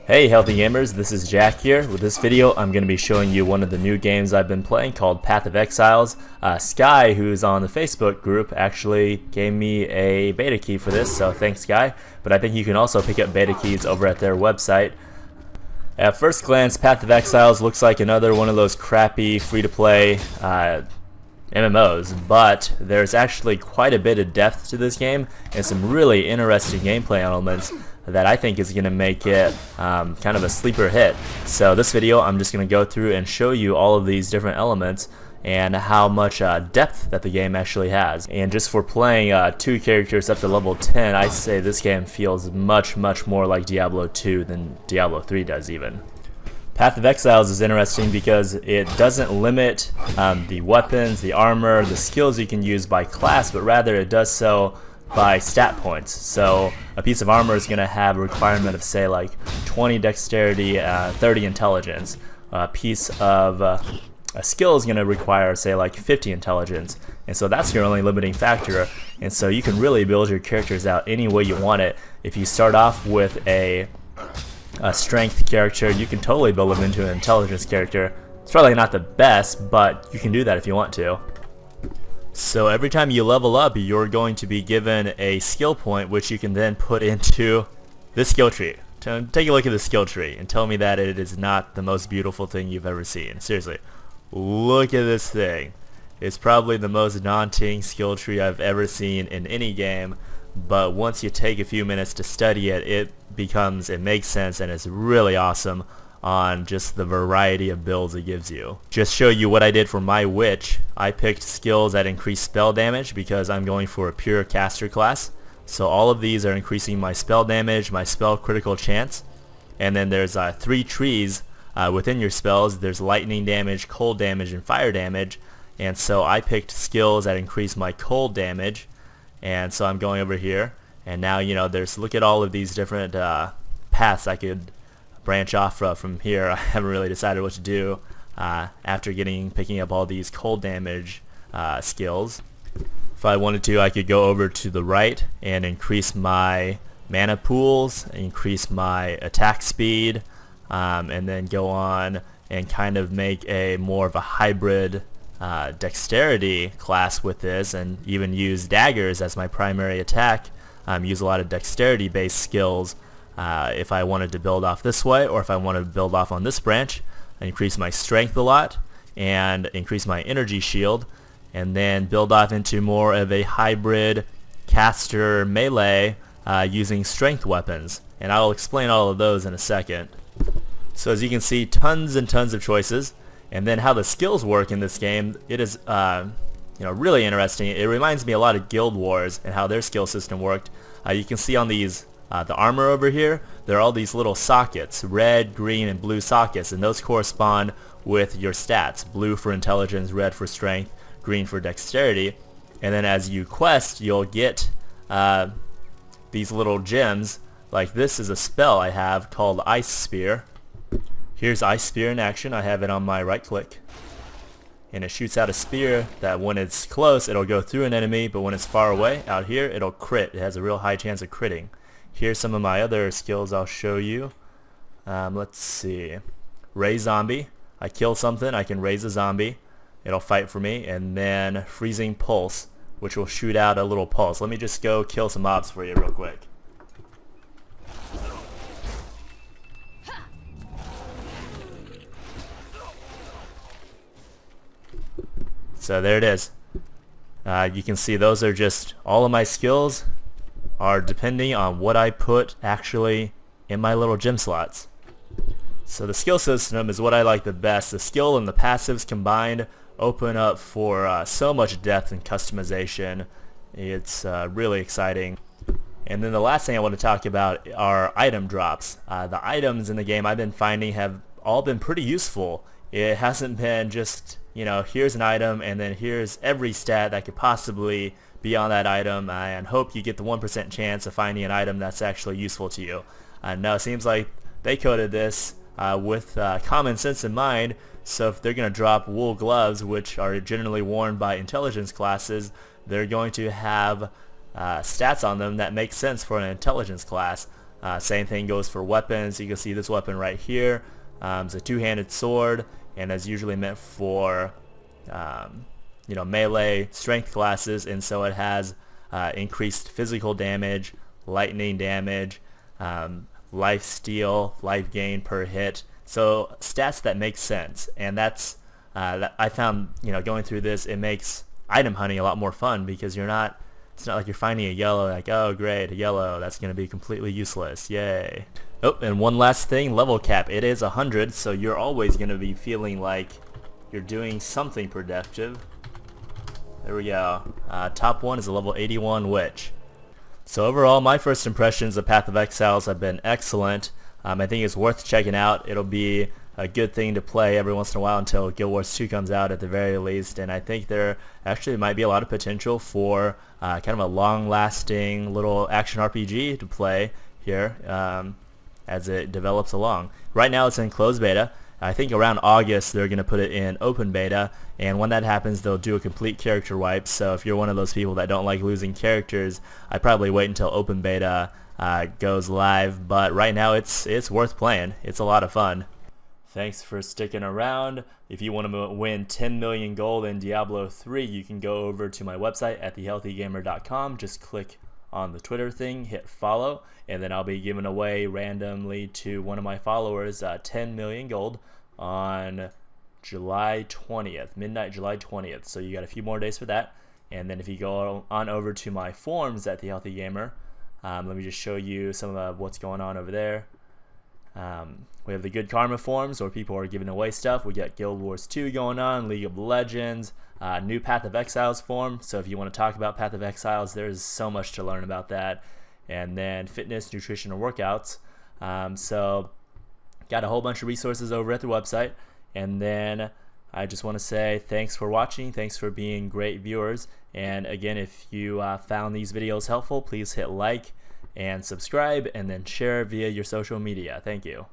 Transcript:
Hey healthy gamers, this is Jack here. With this video I'm going to be showing you one of the new games I've been playing called Path of Exiles. Sky, who's on the Facebook group, actually gave me a beta key for this, so thanks Sky. But I think you can also pick up beta keys over at their website. At first glance, Path of Exiles looks like another one of those crappy free-to-play MMOs, but there's actually quite a bit of depth to this game and some really interesting gameplay elements that I think is going to make it kind of a sleeper hit. So this video I'm just going to go through and show you all of these different elements and how much depth that the game actually has. And just for playing two characters up to level 10, I say this game feels much more like Diablo 2 than Diablo 3 does even. Path of Exiles is interesting because it doesn't limit the weapons, the armor, the skills you can use by class, but rather it does so by stat points. So a piece of armor is going to have a requirement of say like 20 dexterity, 30 intelligence. A piece of a skill is going to require say like 50 intelligence, and so that's your only limiting factor. And so you can really build your characters out any way you want it. If you start off with a strength character, you can totally build them into an intelligence character. It's probably not the best, but you can do that if you want to. So every time you level up, you're going to be given a skill point, which you can then put into this skill tree. Take a look at the skill tree and tell me that it is not the most beautiful thing you've ever seen. Seriously, look at this thing. It's probably the most daunting skill tree I've ever seen in any game, but once you take a few minutes to study it, it makes sense, and it's really awesome on just the variety of builds it gives you. Just show you what I did for my witch. I picked skills that increase spell damage because I'm going for a pure caster class. So all of these are increasing my spell damage, my spell critical chance, and then there's 3 trees within your spells. There's lightning damage, cold damage, and fire damage. And so I picked skills that increase my cold damage, and so I'm going over here. And now, you know, look at all of these different paths I could branch off from here. I haven't really decided what to do after picking up all these cold damage skills. If I wanted to, I could go over to the right and increase my mana pools, increase my attack speed, and then go on and kind of make a more of a hybrid dexterity class with this, and even use daggers as my primary attack. Use a lot of dexterity based skills if I wanted to build off this way, or if I wanted to build off on this branch. I increase my strength a lot and increase my energy shield, and then build off into more of a hybrid caster melee using strength weapons, and I'll explain all of those in a second. So as you can see, tons and tons of choices. And then how the skills work in this game, it is really interesting. It reminds me a lot of Guild Wars and how their skill system worked. You can see on these the armor over here, there are all these little sockets, red, green, and blue sockets, and those correspond with your stats. Blue for intelligence, red for strength, green for dexterity. And then as you quest, you'll get these little gems. Like this is a spell I have called Ice Spear. Here's Ice Spear in action. I have it on my right click. And it shoots out a spear that when it's close, it'll go through an enemy, but when it's far away, out here, it'll crit. It has a real high chance of critting. Here's some of my other skills I'll show you. Let's see. Raise Zombie. I kill something, I can raise a zombie. It'll fight for me. And then Freezing Pulse, which will shoot out a little pulse. Let me just go kill some mobs for you real quick. So there it is. You can see those are just all of my skills are depending on what I put actually in my little gem slots. So the skill system is what I like the best. The skill and the passives combined open up for so much depth and customization. It's really exciting. And then the last thing I want to talk about are item drops. The items in the game I've been finding have all been pretty useful. It hasn't been just, you know, here's an item and then here's every stat that could possibly be on that item and hope you get the 1% chance of finding an item that's actually useful to you. No, it seems like they coded this with common sense in mind. So if they're going to drop wool gloves, which are generally worn by intelligence classes, they're going to have stats on them that make sense for an intelligence class. Same thing goes for weapons. You can see this weapon right here. It's a two-handed sword, and is usually meant for melee strength classes, and so it has increased physical damage, lightning damage, life steal, life gain per hit. So stats that make sense, and that's that I found, going through this, it makes item hunting a lot more fun, because it's not like you're finding a yellow, like, oh great, a yellow, that's going to be completely useless, yay. Oh, and one last thing, level cap, it is 100, so you're always going to be feeling like you're doing something productive. There we go. Top one is a level 81 witch. So overall, my first impressions of Path of Exiles have been excellent. I think it's worth checking out. It'll be a good thing to play every once in a while until Guild Wars 2 comes out at the very least, and I think there actually might be a lot of potential for kind of a long-lasting little action RPG to play here as it develops along. Right now it's in closed beta. I think around August they're going to put it in open beta, and when that happens they'll do a complete character wipe. So if you're one of those people that don't like losing characters, I'd probably wait until open beta goes live, but right now it's worth playing. It's a lot of fun. Thanks for sticking around. If you want to win 10 million gold in Diablo 3, you can go over to my website at thehealthygamer.com. Just click on the Twitter thing, hit follow, and then I'll be giving away randomly to one of my followers 10 million gold on July 20th, midnight July 20th. So you got a few more days for that. And then if you go on over to my forums at The Healthy Gamer, let me just show you some of what's going on over there. We have the Good Karma forums where people are giving away stuff. We got Guild Wars 2 going on, League of Legends, new Path of Exiles forum. So if you want to talk about Path of Exiles, there's so much to learn about that. And then fitness, nutrition, and workouts. So got a whole bunch of resources over at the website. And then I just want to say thanks for watching. Thanks for being great viewers. And again, if you found these videos helpful, please hit like and subscribe, and then share via your social media. Thank you.